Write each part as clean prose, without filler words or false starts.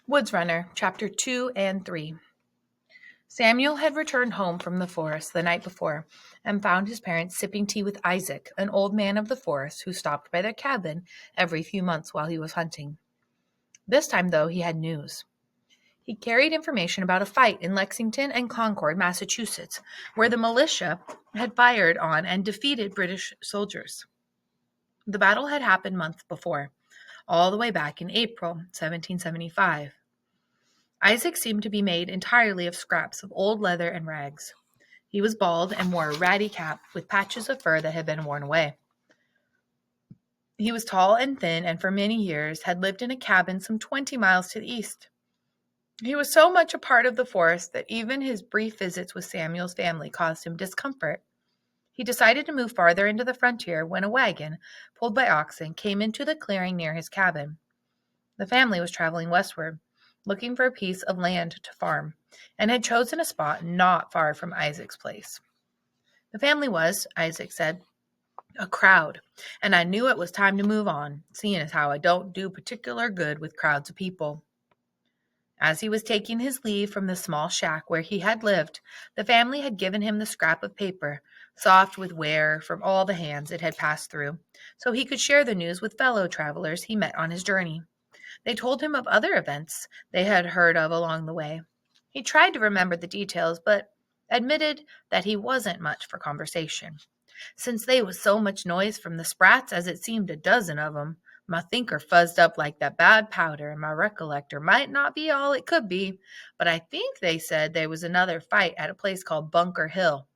Woods Runner, Chapter 2 and 3. Samuel had returned home from the forest the night before and found his parents sipping tea with Isaac, an old man of the forest who stopped by their cabin every few months while he was hunting. This time, though, he had news. He carried information about a fight in Lexington and Concord, Massachusetts, where the militia had fired on and defeated British soldiers. The battle had happened months before, all the way back in April 1775. Isaac seemed to be made entirely of scraps of old leather and rags. He was bald and wore a ratty cap with patches of fur that had been worn away. He was tall and thin and for many years had lived in a cabin some 20 miles to the east. He was so much a part of the forest that even his brief visits with Samuel's family caused him discomfort. He decided to move farther into the frontier when a wagon, pulled by oxen, came into the clearing near his cabin. The family was traveling westward, looking for a piece of land to farm, and had chosen a spot not far from Isaac's place. The family was, Isaac said, a crowd, and I knew it was time to move on, seeing as how I don't do particular good with crowds of people. As he was taking his leave from the small shack where he had lived, the family had given him the scrap of paper, soft with wear from all the hands it had passed through, so he could share the news with fellow travelers he met on his journey. They told him of other events they had heard of along the way. He tried to remember the details, but admitted that he wasn't much for conversation. Since they was so much noise from the sprats, as it seemed a dozen of 'em, my thinker fuzzed up like that bad powder, and my recollector might not be all it could be, but I think they said there was another fight at a place called Bunker Hill,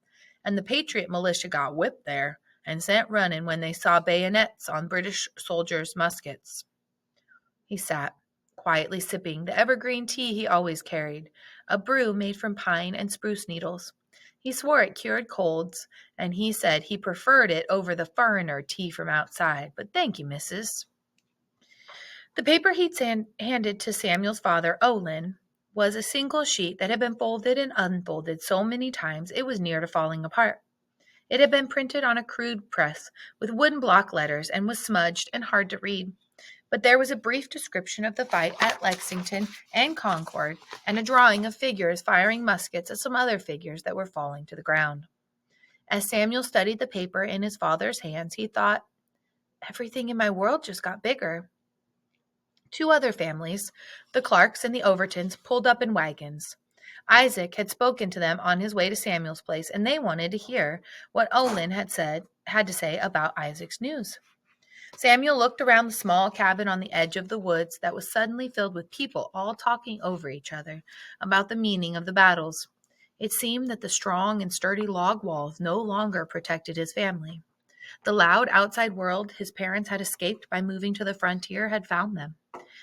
and the Patriot militia got whipped there and sent running when they saw bayonets on British soldiers' muskets. He sat, quietly sipping the evergreen tea he always carried, a brew made from pine and spruce needles. He swore it cured colds, and he said he preferred it over the foreigner tea from outside, but thank you, missus. The paper he'd handed to Samuel's father, Olin, was a single sheet that had been folded and unfolded so many times it was near to falling apart. It had been printed on a crude press with wooden block letters and was smudged and hard to read. But there was a brief description of the fight at Lexington and Concord, and a drawing of figures firing muskets at some other figures that were falling to the ground. As Samuel studied the paper in his father's hands, he thought, everything in my world just got bigger. Two other families, the Clarks and the Overtons, pulled up in wagons. Isaac had spoken to them on his way to Samuel's place, and they wanted to hear what Olin had to say about Isaac's news. Samuel looked around the small cabin on the edge of the woods that was suddenly filled with people all talking over each other about the meaning of the battles. It seemed that the strong and sturdy log walls no longer protected his family. The loud outside world his parents had escaped by moving to the frontier had found them.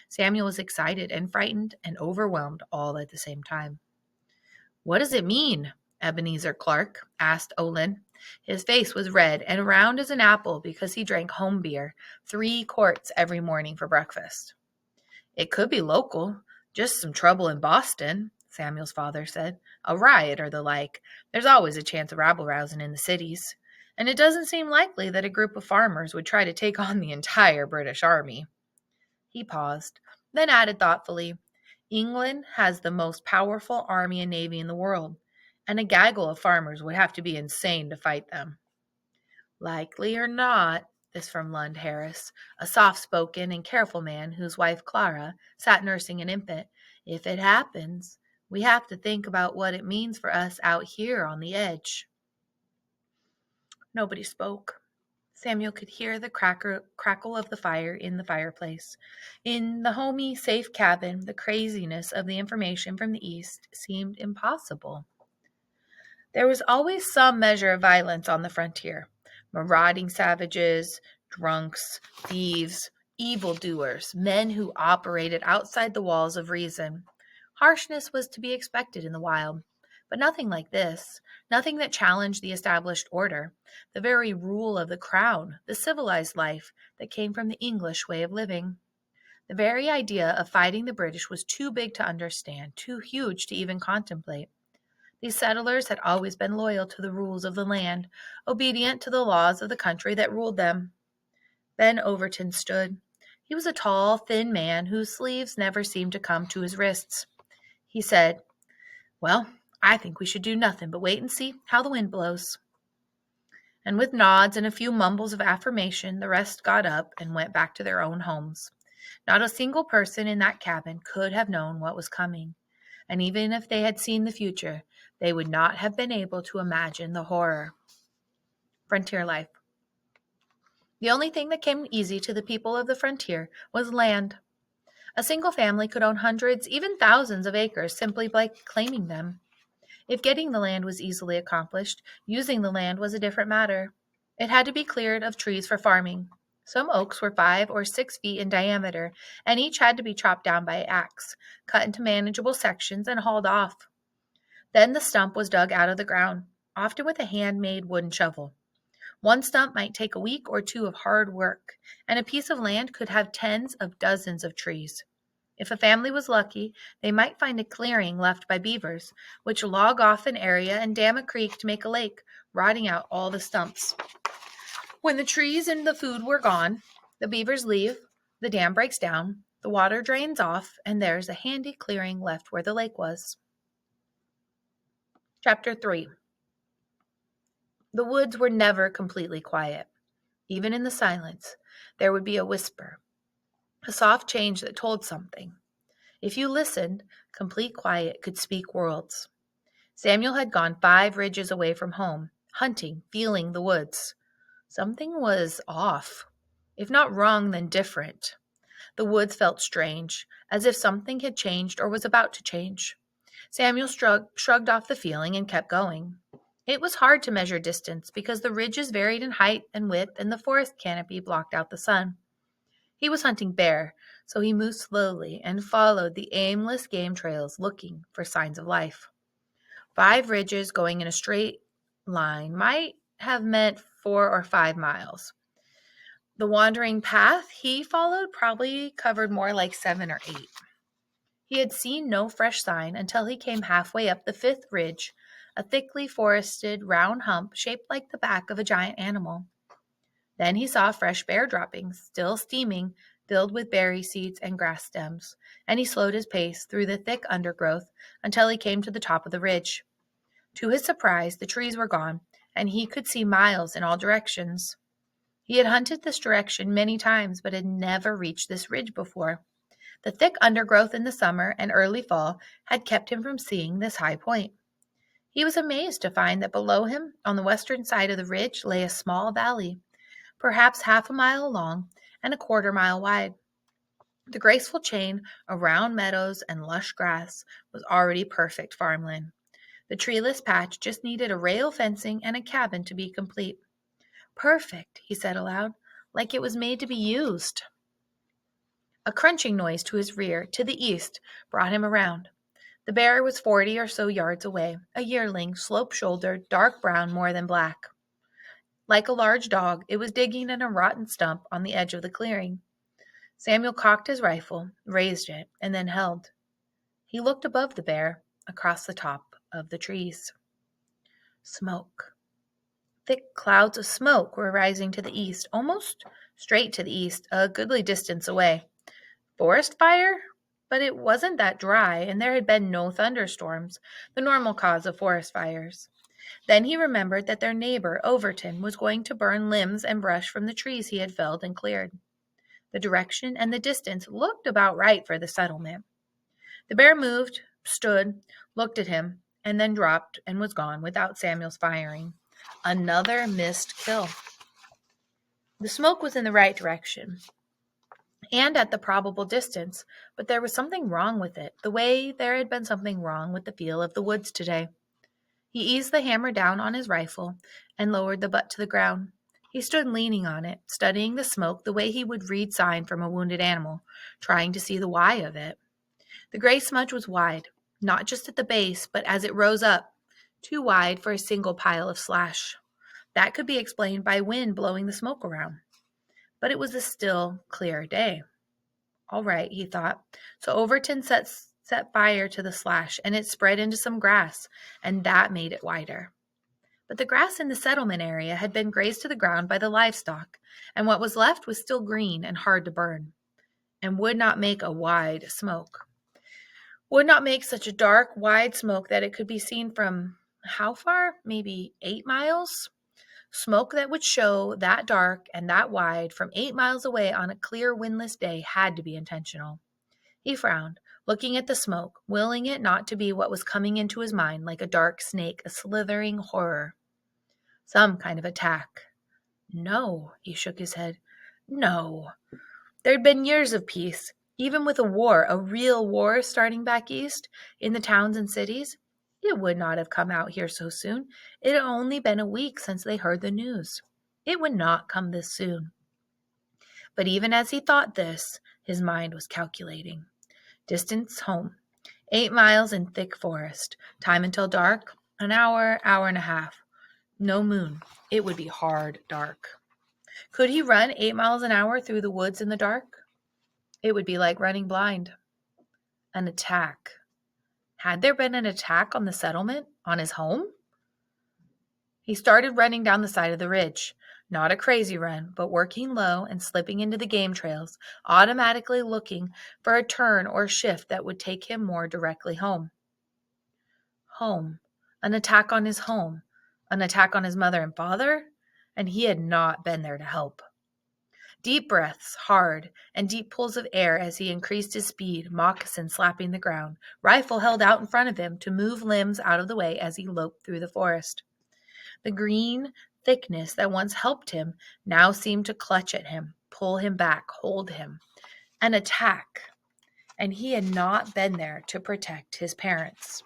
Samuel was excited and frightened and overwhelmed all at the same time. "What does it mean?" Ebenezer Clark asked Olin. His face was red and round as an apple because he drank home beer, 3 quarts every morning for breakfast. "It could be local, just some trouble in Boston," Samuel's father said. "A riot or the like. There's always a chance of rabble-rousing in the cities. And it doesn't seem likely that a group of farmers would try to take on the entire British army." He paused, then added thoughtfully, "England has the most powerful army and navy in the world, and a gaggle of farmers would have to be insane to fight them." "Likely or not," this from Lund Harris, a soft-spoken and careful man whose wife Clara sat nursing an infant, "if it happens, we have to think about what it means for us out here on the edge." Nobody spoke. Samuel could hear the crackle of the fire in the fireplace. In the homey, safe cabin, the craziness of the information from the east seemed impossible. There was always some measure of violence on the frontier. Marauding savages, drunks, thieves, evildoers, men who operated outside the walls of reason. Harshness was to be expected in the wild, but nothing like this, nothing that challenged the established order, the very rule of the crown, the civilized life that came from the English way of living. The very idea of fighting the British was too big to understand, too huge to even contemplate. These settlers had always been loyal to the rules of the land, obedient to the laws of the country that ruled them. Ben Overton stood. He was a tall, thin man whose sleeves never seemed to come to his wrists. He said, "Well, I think we should do nothing but wait and see how the wind blows." And with nods and a few mumbles of affirmation, the rest got up and went back to their own homes. Not a single person in that cabin could have known what was coming, and even if they had seen the future, they would not have been able to imagine the horror. Frontier life. The only thing that came easy to the people of the frontier was land. A single family could own hundreds, even thousands of acres simply by claiming them. If getting the land was easily accomplished, using the land was a different matter. It had to be cleared of trees for farming. Some oaks were 5 or 6 feet in diameter, and each had to be chopped down by axe, cut into manageable sections, and hauled off. Then the stump was dug out of the ground, often with a handmade wooden shovel. One stump might take a week or two of hard work, and a piece of land could have tens of dozens of trees. If a family was lucky, they might find a clearing left by beavers, which log off an area and dam a creek to make a lake, rotting out all the stumps. When the trees and the food were gone, the beavers leave, the dam breaks down, the water drains off, and there's a handy clearing left where the lake was. Chapter 3. The woods were never completely quiet. Even in the silence, there would be a whisper, a soft change that told something. If you listened, complete quiet could speak worlds. Samuel had gone 5 ridges away from home, hunting, feeling the woods. Something was off. If not wrong, then different. The woods felt strange, as if something had changed or was about to change. Samuel shrugged off the feeling and kept going. It was hard to measure distance because the ridges varied in height and width and the forest canopy blocked out the sun. He was hunting bear, so he moved slowly and followed the aimless game trails looking for signs of life. 5 ridges going in a straight line might have meant 4 or 5 miles. The wandering path he followed probably covered more like 7 or 8. He had seen no fresh sign until he came halfway up the 5th ridge, a thickly forested round hump shaped like the back of a giant animal. Then he saw fresh bear droppings, still steaming, filled with berry seeds and grass stems, and he slowed his pace through the thick undergrowth until he came to the top of the ridge. To his surprise, the trees were gone, and he could see miles in all directions. He had hunted this direction many times, but had never reached this ridge before. The thick undergrowth in the summer and early fall had kept him from seeing this high point. He was amazed to find that below him, on the western side of the ridge, lay a small valley, perhaps half a mile long and a quarter-mile wide. The graceful chain of round meadows and lush grass was already perfect farmland. The treeless patch just needed a rail fencing and a cabin to be complete. "Perfect," he said aloud, "like it was made to be used." A crunching noise to his rear, to the east, brought him around. The bear was 40 or so yards away, a yearling, slope-shouldered, dark brown more than black. Like a large dog, it was digging in a rotten stump on the edge of the clearing. Samuel cocked his rifle, raised it, and then held. He looked above the bear, across the top of the trees. Smoke. Thick clouds of smoke were rising to the east, almost straight to the east, a goodly distance away. Forest fire? But it wasn't that dry, and there had been no thunderstorms, the normal cause of forest fires. Then he remembered that their neighbor, Overton, was going to burn limbs and brush from the trees he had felled and cleared. The direction and the distance looked about right for the settlement. The bear moved, stood, looked at him, and then dropped and was gone without Samuel's firing. Another missed kill. The smoke was in the right direction and at the probable distance, but there was something wrong with it, the way there had been something wrong with the feel of the woods today. He eased the hammer down on his rifle and lowered the butt to the ground. He stood leaning on it, studying the smoke the way he would read sign from a wounded animal, trying to see the why of it. The gray smudge was wide, not just at the base, but as it rose up, too wide for a single pile of slash. That could be explained by wind blowing the smoke around. But it was a still, clear day. All right, he thought. So Overton set fire to the slash, and it spread into some grass, and that made it wider. But the grass in the settlement area had been grazed to the ground by the livestock, and what was left was still green and hard to burn. and would not make a wide smoke. Would not make such a dark, wide smoke that it could be seen from how far? Maybe 8 miles? Smoke that would show that dark and that wide from 8 miles away on a clear, windless day had to be intentional. He frowned, looking at the smoke, willing it not to be what was coming into his mind like a dark snake, a slithering horror. Some kind of attack. No, he shook his head. No. There'd been years of peace, even with a war, a real war starting back east, in the towns and cities. It would not have come out here so soon. It had only been a week since they heard the news. It would not come this soon. But even as he thought this, his mind was calculating. Distance home. 8 miles in thick forest. Time until dark. An hour, hour and a half. No moon. It would be hard dark. Could he run 8 miles an hour through the woods in the dark? It would be like running blind. An attack. Had there been an attack on the settlement? On his home? He started running down the side of the ridge. Not a crazy run, but working low and slipping into the game trails, automatically looking for a turn or shift that would take him more directly home. Home. An attack on his home. An attack on his mother and father? And he had not been there to help. Deep breaths, hard, and deep pulls of air as he increased his speed, moccasin slapping the ground, rifle held out in front of him to move limbs out of the way as he loped through the forest. The green thickness that once helped him now seemed to clutch at him, pull him back, hold him. An attack. And he had not been there to protect his parents.